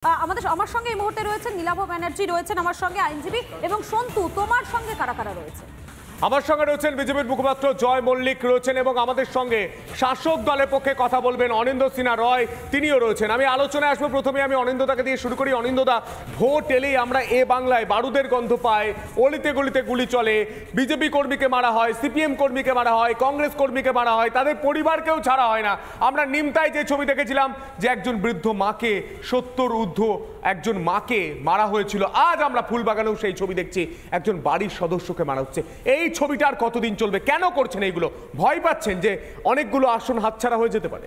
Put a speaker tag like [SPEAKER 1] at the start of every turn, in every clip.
[SPEAKER 1] আমার সঙ্গে এই মুহূর্তে রয়েছেন নীলাভ ব্যানার্জি, রয়েছেন আমার সঙ্গে আইনজীবী, এবং সন্তু তোমার সঙ্গে কারা কারা রয়েছে?
[SPEAKER 2] আমার সঙ্গে রয়েছেন বিজেপির মুখপাত্র জয় মল্লিক রয়েছেন, এবং আমাদের সঙ্গে শাসক দলের পক্ষে কথা বলবেন অনিন্দ্য সিনহা রয়, তিনিও রয়েছেন। আমি আলোচনায় আসবো। প্রথমে আমি অনিন্দ্যদাকে দিয়ে শুরু করি। অনিন্দ্যদা, ভোট এলেই আমরা এ বাংলায় বারুদের গন্ধ পাই, অলিতে গলিতে গুলি চলে, বিজেপি কর্মীকে মারা হয়, সিপিএম কর্মীকে মারা হয়, কংগ্রেস কর্মীকে মারা হয়, তাদের পরিবারকেও ছাড়া হয় না। আমরা নিমতায় যে ছবি দেখেছিলাম যে একজন বৃদ্ধ মাকে, 70 ঊর্ধ্ব একজন মাকে মারা হয়েছিল, আজ আমরা ফুলবাগানেও সেই ছবি দেখছি, একজন বাড়ির সদস্যকে মারা হচ্ছে। এই ছবিটা আর কতদিন চলবে? কেন করছেন এইগুলো? ভয় পাচ্ছেন যে অনেকগুলো আসন হাতছাড়া হয়ে যেতে পারে?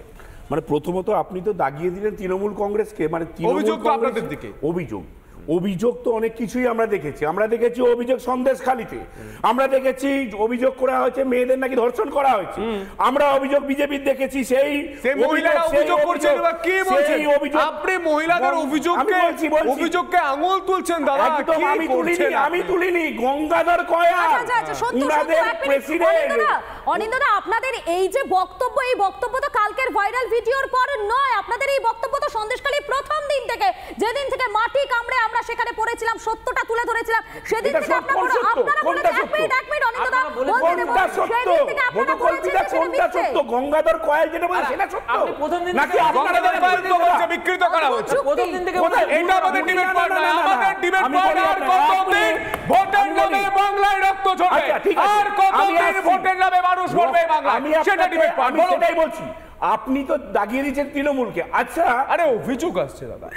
[SPEAKER 3] মানে প্রথমত আপনি তো দাগিয়ে দিলেন তৃণমূল কংগ্রেসকে, মানে
[SPEAKER 2] অভিযোগ তো আপনাদের দিকে।
[SPEAKER 3] অভিযোগ তো অনেক কিছুই আমরা দেখেছি। অভিযোগ সন্দেশখালিতে, আমরা দেখেছি অভিযোগ করা হয়েছে মেয়েদের নাকি ধর্ষণ করা হয়েছে, আমরা অভিযোগ বিজেপির দেখেছি। সেই
[SPEAKER 2] মহিলারা অভিযোগ করছেন, কি বলছেন আপনি? মহিলাদের অভিযোগকে আঙুল তুলছেন দাদা।
[SPEAKER 3] একদম আমি তুলিনি। গঙ্গাধর কয়া উনাদের প্রেসিডেন্ট।
[SPEAKER 1] অনিন্দ্যদা, আপনাদের এই যে বক্তব্য, এই বক্তব্য তো কালকের ভাইরাল ভিডিওর পর নয়। আপনাদের এই বক্তব্য তো সন্দেশখালী প্রথম দিন থেকে, যেদিন থেকে মাটি কামড়ে আমরা সেখানে পড়েছিলাম, সত্যটা তুলে ধরেছিলাম, সেদিন থেকে আপনারা
[SPEAKER 3] গঙ্গাধর কয়াল যেটা বলে সেটা সত্য নাকি
[SPEAKER 2] গঙ্গাধর কয়াল তো বলছে বিকৃত করা হচ্ছে? প্রথম দিন থেকে এটা আমাদের ডিবেট পার্ট না, আমাদের ডিবেট পার্ট। আর কতদিন ভোটের নামে বাংলায় রক্ত ঝরবে? আর কতদিন ভোটের নামে মানুষ মরবে বাংলায়? সেটা ডিবেট পার্ট।
[SPEAKER 3] সেটাই বলছি। আপনি তো দাগিয়ে দিচ্ছেন তৃণমূলকে। আচ্ছা,
[SPEAKER 2] আরে অভিযোগ আসছে দাদা।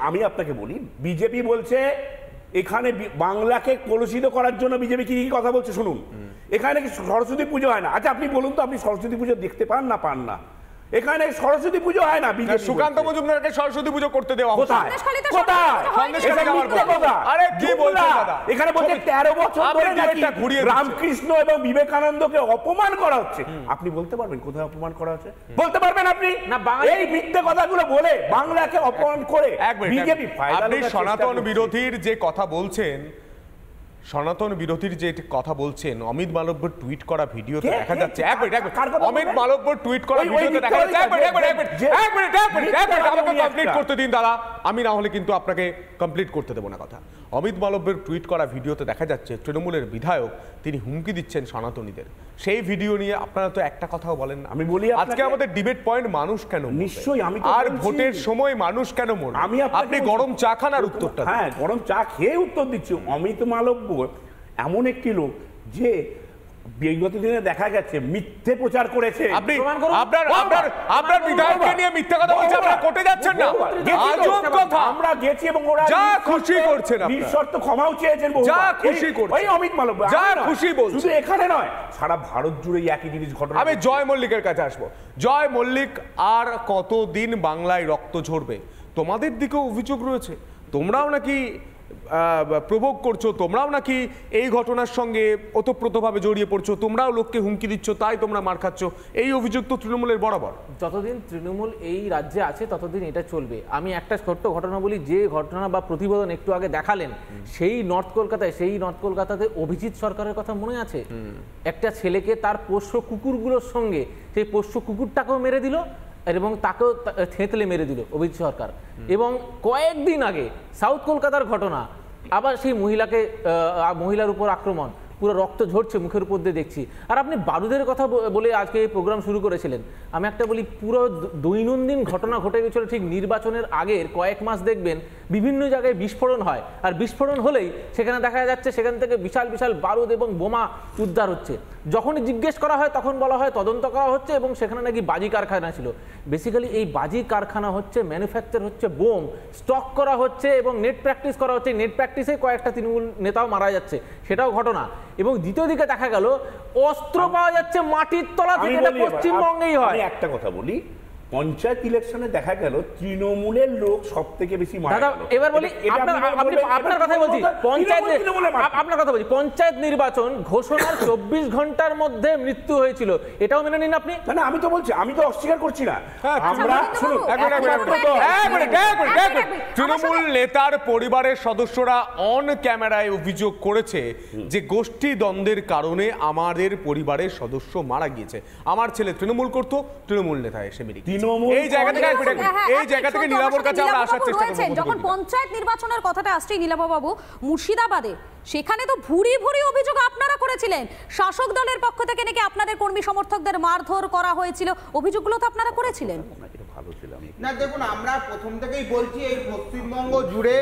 [SPEAKER 3] আমি আপনাকে বলি, বিজেপি বলছে এখানে বাংলাকে কলুষিত করার জন্য বিজেপি কি কথা বলছে শুনুন। এখানে কি সরস্বতী পুজো হয় না? আচ্ছা আপনি বলুন তো, আপনি সরস্বতী পুজো দেখতে পান না পান না? এখানে সরস্বতী পুজো হয় না।
[SPEAKER 2] সুকান্ত মজুমদারকে সরস্বতী পুজো করতে দেওয়া হয়
[SPEAKER 3] কোথায়?
[SPEAKER 2] আরে কি বলছেন দাদা?
[SPEAKER 3] এখানে বলছে 13 বছর ধরে নাকি রামকৃষ্ণ এবং বিবেকানন্দকে অপমান করা হচ্ছে। আপনি বলতে পারবেন কোথায় অপমান করা হচ্ছে? বলতে পারবেন আপনি? না, এই মিথ্যে কথাগুলো বলে বাংলাকে অপমান করে বিজেপি ফায়দা।
[SPEAKER 2] আপনি সনাতন বিরোধীর যে কথা বলছেন, অমিত মালব্যর টুইট করা ভিডিওতে দেখা যাচ্ছে, অমিত মালব্যর টুইট করা ভিডিওতে দেখা যাচ্ছে, আমাকে কমপ্লিট করতে দিন দাদা, আমি না হলে কিন্তু আপনাকে কমপ্লিট করতে দেবো না কথা। অমিত মালব্যের টুইট করা ভিডিওতে দেখা যাচ্ছে তৃণমূলের বিধায়ক তিনি হুমকি দিচ্ছেন সনাতনীদের। সেই ভিডিও নিয়ে আপনারা তো একটা কথাও বলেন না।
[SPEAKER 3] আমি বলি
[SPEAKER 2] আজকে আমাদের ডিবেট পয়েন্ট মানুষ কেন
[SPEAKER 3] নিশ্চয়ই, আমি
[SPEAKER 2] আর ভোটের সময় মানুষ কেন মরবে? আপনি গরম চা খান আর উত্তরটা।
[SPEAKER 3] হ্যাঁ, গরম চা খেয়ে উত্তর দিচ্ছি। অমিত মালব্য এমন একটি লোক যে বিগত দিনে দেখা গেছে মিথ্যে প্রচার করেছে।
[SPEAKER 2] আপনি আপনার বিধায়ককে নিয়ে মিথ্যে কথা বলছেন, আপনারা কোর্টে যাচ্ছেন না? আজব কথা।
[SPEAKER 3] আমরা গেছি এবং ওরা
[SPEAKER 2] যা খুশি করছেন,
[SPEAKER 3] নিঃশর্ত ক্ষমাও চেয়েছেন,
[SPEAKER 2] যা খুশি করছেন।
[SPEAKER 3] ওই অমিত মালব্য
[SPEAKER 2] যা খুশি বলছেন।
[SPEAKER 3] শুধু এখানে নয়, সারা ভারত জুড়ে একই জিনিস ঘটনা।
[SPEAKER 2] আমি জয় মল্লিকের কাছে আসবো। জয় মল্লিক, আর কতদিন বাংলায় রক্ত ঝরবে? তোমাদের দিকেও অভিযোগ রয়েছে, তোমরাও নাকি প্রভোগ করছো, তোমরাও নাকি এই ঘটনার সঙ্গে ওতপ্রোতভাবে জড়িয়ে পড়ছো, তোমরাও লোককে হুমকি দিচ্ছ, তাই তোমরা মার খাচ্ছ। এই অভিযোগ তো তৃণমূলের বরাবর।
[SPEAKER 4] যতদিন তৃণমূল এই রাজ্যে আছে ততদিন এটা চলবে। আমি একটা ছোট্ট ঘটনা বলি, যে ঘটনা বা প্রতিবেদন একটু আগে দেখালেন, সেই নর্থ কলকাতাতে অভিজিৎ সরকারের কথা মনে আছে? একটা ছেলেকে তার পোষ্য কুকুরগুলোর সঙ্গে সেই পোষ্য কুকুরটাকেও মেরে দিল এবং তাকেও থেঁতলে মেরে দিল অভিজিৎ সরকার। এবং কয়েকদিন আগে সাউথ কলকাতার ঘটনা, আবার সেই মহিলার উপর আক্রমণ, পুরো রক্ত ঝরছে মুখের উপর দিয়ে দেখছি। আর আপনি বারুদের কথা বলে আজকে এই প্রোগ্রাম শুরু করেছিলেন। আমি একটা বলি, পুরো দৈনন্দিন ঘটনা ঘটে গেছিল ঠিক নির্বাচনের আগের কয়েক মাস দেখবেন বিভিন্ন জায়গায় বিস্ফোরণ হয়, আর বিস্ফোরণ হলেই সেখানে দেখা যাচ্ছে সেখান থেকে বিশাল বিশাল বারুদ এবং বোমা উদ্ধার হচ্ছে। যখনই জিজ্ঞেস করা হয় তখন বলা হয় তদন্ত করা হচ্ছে এবং সেখানে নাকি বাজি কারখানা ছিল। বেসিক্যালি এই বাজি কারখানা হচ্ছে, ম্যানুফ্যাকচার হচ্ছে, বোম স্টক করা হচ্ছে এবং নেট প্র্যাকটিস করা হচ্ছে। নেট প্র্যাকটিসে কয়েকটা তৃণমূল নেতাও মারা যাচ্ছে, সেটাও ঘটনা। এবং দ্বিতীয় দিকে দেখা গেল অস্ত্র পাওয়া যাচ্ছে মাটির তলা থেকে, পশ্চিমবঙ্গেই হয়।
[SPEAKER 3] একটা কথা বলি, পঞ্চায়েত ইলেকশনে দেখা গেল তৃণমূলের লোক সব থেকে বেশি মারা গেল।
[SPEAKER 4] এবার বলি, আপনার কথাই বলছি, পঞ্চায়েত নির্বাচন ঘোষণার 24 ঘন্টার মধ্যে মৃত্যু হয়েছিল, এটাও মেনে নিন আপনি?
[SPEAKER 3] না, আমি তো বলছি, আমি তো অস্বীকার করছি না।
[SPEAKER 2] তৃণমূল নেতার পরিবারের সদস্যরা অন ক্যামেরায় অভিযোগ করেছে যে গোষ্ঠী দ্বন্দ্বের কারণে আমাদের পরিবারের সদস্য মারা গিয়েছে। আমার ছেলে তৃণমূল করতো, তৃণমূল নেতা এসে মেরে
[SPEAKER 3] তৃণমূল
[SPEAKER 2] এই জায়গা থেকে এই জায়গা থেকে নীলাভর কাছে আমরা আসার চেষ্টা
[SPEAKER 1] রয়েছেন
[SPEAKER 2] করব।
[SPEAKER 1] যখন পঞ্চায়েত নির্বাচনের কথাটা আসছে নীলাভবাবু, মুর্শিদাবাদে সেখানে তো ভুরি ভুরি অভিযোগ আপনারা করেছিলেন, শাসক দলের পক্ষ থেকে নাকি আপনাদের কর্মী সমর্থকদের মারধর করা হয়েছিল, অভিযোগগুলো তো আপনারা করেছিলেন।
[SPEAKER 5] না দেখুন, আমরা প্রথম থেকেই বলছি এই পশ্চিমবঙ্গ জুড়ে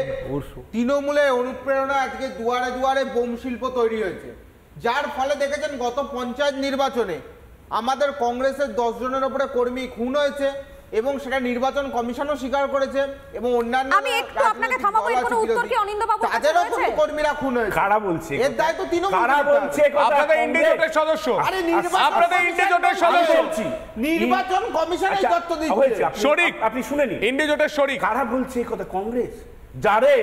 [SPEAKER 5] তৃণমূলের অনুপ্রেরণা আজকে দুয়ারে দুয়ারে বোম শিল্প তৈরি হয়েছে, যার ফলে দেখেছেন গত পঞ্চায়েত নির্বাচনে আমাদের কংগ্রেসের 10 জনের উপরে কর্মী খুন হয়েছে এবং সেটা নির্বাচন কমিশনও স্বীকার করেছে এবং অন্যান্য
[SPEAKER 1] আমি একটু আপনাকে থামাবো, এর কোনো উত্তর কি অনিন্দ্যবাবুর কাছে
[SPEAKER 5] তাদেরও
[SPEAKER 1] রয়েছে?
[SPEAKER 5] কর্মীরা খুন হয়েছে।
[SPEAKER 3] কারা বলছে?
[SPEAKER 5] এর দায়িত্ব তৃণমূল।
[SPEAKER 3] কারা বলছে?
[SPEAKER 2] আপনাদের ইন্ডিয়া জোটের সদস্য,
[SPEAKER 5] আরে নির্বাচন
[SPEAKER 2] আপনাদের ইন্ডিয়া জোটের সদস্য,
[SPEAKER 5] নির্বাচন কমিশনের
[SPEAKER 3] আচ্ছা,
[SPEAKER 5] তথ্য দিচ্ছে।
[SPEAKER 3] হয়েছে,
[SPEAKER 2] শরিক,
[SPEAKER 3] আপনি শুনেনি?
[SPEAKER 2] ইন্ডিয়া জোটের শরিক।
[SPEAKER 3] কারা বলছে এই কথা? কংগ্রেস। যারে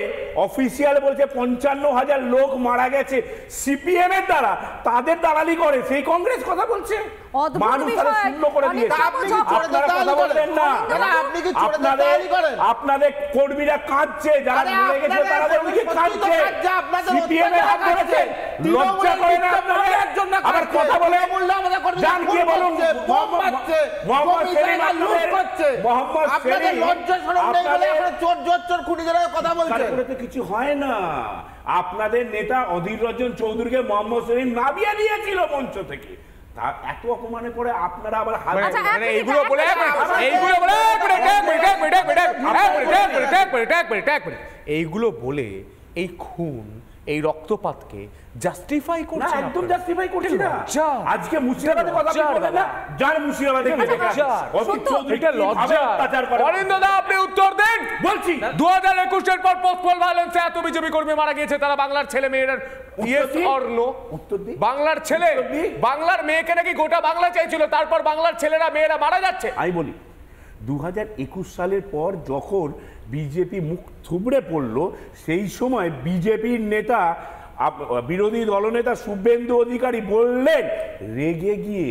[SPEAKER 3] অফিসিয়াল বলছে 55,000 লোক মারা গেছে সিপিএম এর দ্বারা, তাদের দালালি করে সেই কংগ্রেস কথা বলছে।
[SPEAKER 1] অদ্ভুত
[SPEAKER 3] মানুষ তারা
[SPEAKER 1] বিষয়।
[SPEAKER 3] শূন্য করে
[SPEAKER 1] অনেক
[SPEAKER 3] দিয়েছে।
[SPEAKER 1] আপনি কি
[SPEAKER 5] চোরেদের
[SPEAKER 3] আপনারা
[SPEAKER 5] দালালি
[SPEAKER 3] কথা বলবেন না।
[SPEAKER 5] করেন? আপনি কি চোরেদের দালালি করেন?
[SPEAKER 3] আপনাদের কর্মীরা কাঁদছে, যারা
[SPEAKER 5] আরে
[SPEAKER 3] মরে গেছে
[SPEAKER 5] আপনাদের
[SPEAKER 3] তারা ওদিকে
[SPEAKER 5] সত্যি তো
[SPEAKER 3] কাঁদছে।
[SPEAKER 5] কাঁদছে, আপনাদের
[SPEAKER 3] সিপিএম এর হাত
[SPEAKER 5] অত্যাচার
[SPEAKER 3] ধরেছে।
[SPEAKER 5] কাঁদছে।
[SPEAKER 3] লজ্জা করে না আপনাদের? আবার কথা বলে যান গিয়ে বলুন মোহাম্মদ সেলিম
[SPEAKER 5] আপনাদের লজ্জা শরম নেই বলে এখন চোর চোর চোর খুনিদের কথা বলছেন।
[SPEAKER 3] তারপরে তো কিছু হয় না। আপনাদের নেতা অধীর রঞ্জন চৌধুরীকে মোহাম্মদ সেলিম নামিয়ে দিয়েছিল মঞ্চ থেকে। তা এত অপমানে পড়ে আপনারা আবার হাত
[SPEAKER 1] আচ্ছা,
[SPEAKER 2] মানে এইগুলো বলে এইগুলো বলে এই খুন, এই রক্তপাতকে জাস্টিফাই
[SPEAKER 3] না,
[SPEAKER 2] করছে
[SPEAKER 3] একদম জাস্টিফাই করছি না।
[SPEAKER 2] লজ্জা।
[SPEAKER 3] আজকে মুর্শিদাবাদে কথা
[SPEAKER 2] লজ্জা,
[SPEAKER 3] বলেন না, যান মুর্শিদাবাদে
[SPEAKER 2] লজ্জা। এটা লজ্জা। অরিন্দম দা, আপনি উত্তর দেন।
[SPEAKER 3] বলছি
[SPEAKER 2] 2021 এর পর পোস্টপোল ভায়োলেন্সে এত বিজেপি কর্মী মারা গিয়েছে, তারা বাংলার ছেলে মেয়েরা ইয়েস
[SPEAKER 3] দিই।
[SPEAKER 2] Or no?
[SPEAKER 3] উত্তর দিই।
[SPEAKER 2] বাংলার ছেলে,
[SPEAKER 3] উত্তর দিই।
[SPEAKER 2] বাংলার মেয়েকে নাকি গোটা বাংলা চাইছিল, তারপর বাংলার ছেলেরা মেয়েরা মারা যাচ্ছে।
[SPEAKER 3] আমি বলি 2021 সালের পর যখন বিজেপি মুখ থুবড়ে পড়ল, সেই সময় বিজেপির নেতা বিরোধী দলনেতা শুভেন্দু অধিকারী বললেন রেগে গিয়ে,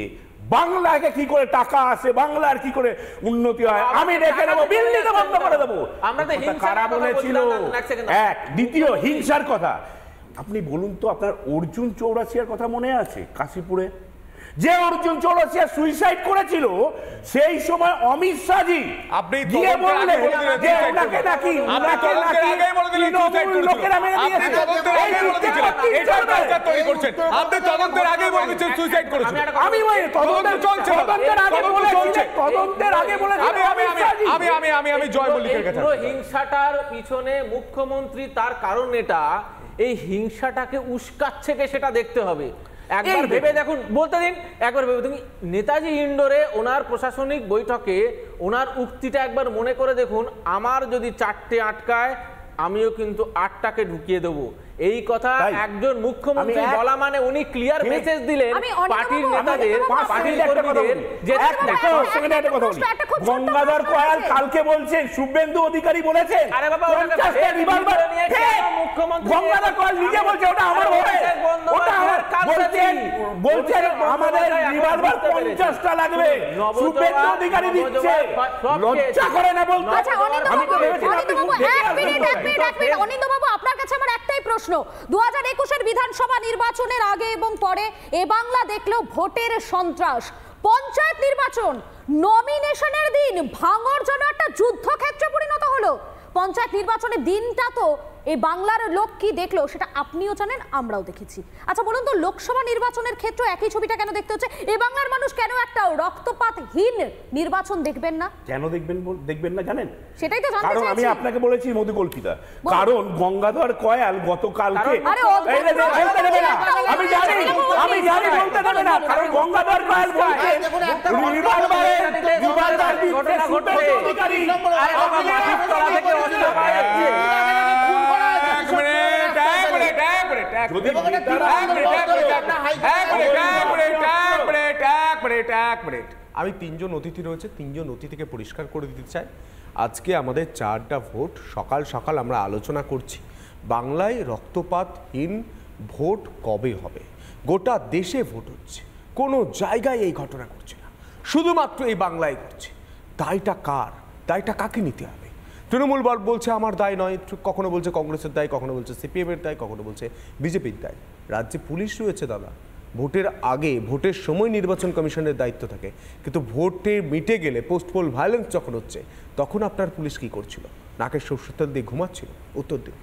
[SPEAKER 3] বাংলাকে কি করে টাকা আসে, বাংলার কি করে উন্নতি হয় আমি দেখে নেবো, বিল্ডিং বন্ধ করে দেবো।
[SPEAKER 4] আমরা তো হিংসার
[SPEAKER 3] কারা
[SPEAKER 4] কথা
[SPEAKER 3] বলেছিল?
[SPEAKER 4] বলছিলাম, এক সেকেন্ড।
[SPEAKER 3] এক, দ্বিতীয় হিংসার কথা। আপনি বলুন তো, আপনার অর্জুন চৌরাসিয়ার কথা মনে আছে? কাশীপুরে যে অর্জুন চৌরাসিয়া সুইসাইড করেছিল, সেই সময় অমিত শাহজি
[SPEAKER 2] আপনি
[SPEAKER 3] গিয়ে বললেন যে ওনাকে নাকি লোকেরা মেরে দিয়েছে।
[SPEAKER 2] আপনি তদন্তের আগে বলে দিচ্ছেন সুইসাইড করেছেন।
[SPEAKER 3] আমি তদন্তের আগে বলে
[SPEAKER 2] আমি জয় মল্লিকের কাছে
[SPEAKER 4] পুরো হিংসাটার পিছনে মুখ্যমন্ত্রী, তার কারণ এটা এই হিংসাটাকে উস্কাচ্ছে কে সেটা দেখতে হবে। একবার ভেবে দেখুন, বলতে দিন, একবার ভেবে দেখুন নেতাজি ইন্ডোরে ওনার প্রশাসনিক বৈঠকে ওনার উক্তিটা একবার মনে করে দেখুন, আমার যদি 4টে আটকায় আমিও কিন্তু 8টাকে ঢুকিয়ে দেবো। এই কথা একজন মুখ্যমন্ত্রী বলা মানে উনি ক্লিয়ার মেসেজ দিলেন পার্টির নেতাদের, পার্টির কর্মীদের যে
[SPEAKER 3] গঙ্গাধর কয়াল কালকে বলছেন, শুভেন্দু অধিকারী বলেছেন,
[SPEAKER 4] আরে বাবা,
[SPEAKER 3] মুখ্যমন্ত্রী গঙ্গাধর কয়াল নিজে বলছে ওটা আমার হবে, ওটা আমার বলছেন আমাদের রিভলভার 50টা লাগবে, শুভেন্দু অধিকারী দিচ্ছে। লজ্জা করে না বলতে? আমি তো ভেবেছিলাম আপনি মুখ দেখে
[SPEAKER 1] অনিন্দ্যবাবু, আপনার কাছে আমার একটাই প্রশ্ন, 2021 এর বিধানসভা নির্বাচনের আগে এবং পরে এ বাংলা দেখলো ভোটের সন্ত্রাস, পঞ্চায়েত নির্বাচন, নমিনেশনের দিন ভাঙর যেন একটা যুদ্ধক্ষেত্রে পরিণত হলো। পঞ্চায়েত নির্বাচনের দিনটা তো এই বাংলার লোক কি দেখলো সেটা আপনিও জানেন, আমরাও দেখেছি। আচ্ছা বলুন তো, লোকসভা নির্বাচনের ক্ষেত্রে একই ছবিটা কেন দেখতে হচ্ছে? এই বাংলার মানুষ কেন একটা রক্তপাতহীন নির্বাচন দেখবেন না?
[SPEAKER 3] কেন দেখবেন না জানেন?
[SPEAKER 1] সেটাই তো জানতে
[SPEAKER 3] কারণ
[SPEAKER 1] চাইছি।
[SPEAKER 3] আমি আপনাকে বলেছি মধুকল্পিতা, কারণ গঙ্গাধর কয়াল গতকালকে আমি জানি বলতে দেবে না, কারণ গঙ্গাধর কয়াল বলছে
[SPEAKER 4] ঘটনা ঘটছে,
[SPEAKER 2] আমি 3জন অতিথি রয়েছে, 3জন অতিথিকে পরিষ্কার করে দিতে চাই। আজকে আমাদের 4টা ভোট, সকাল সকাল আমরা আলোচনা করছি বাংলায় রক্তপাতহীন ভোট কবে হবে। গোটা দেশে ভোট হচ্ছে, কোনো জায়গায় এই ঘটনা ঘটছে না, শুধুমাত্র এই বাংলায় ঘটছে। দায়টা কার? দায়টা কাকে নিতে হবে? তৃণমূল বলছে আমার দায় নয়, কখনো বলছে কংগ্রেসের দায়, কখনো বলছে সিপিএমের দায়, কখনো বলছে বিজেপির দায়। রাজ্যে পুলিশ রয়েছে দাদা, ভোটের আগে ভোটের সময় নির্বাচন কমিশনের দায়িত্ব থাকে, কিন্তু ভোটে মিটে গেলে পোস্ট পোল ভায়োলেন্স যখন হচ্ছে তখন আপনার পুলিশ কি করছিল? নাকের সরষের তেল দিয়ে ঘুমাচ্ছিল? উত্তর দিন।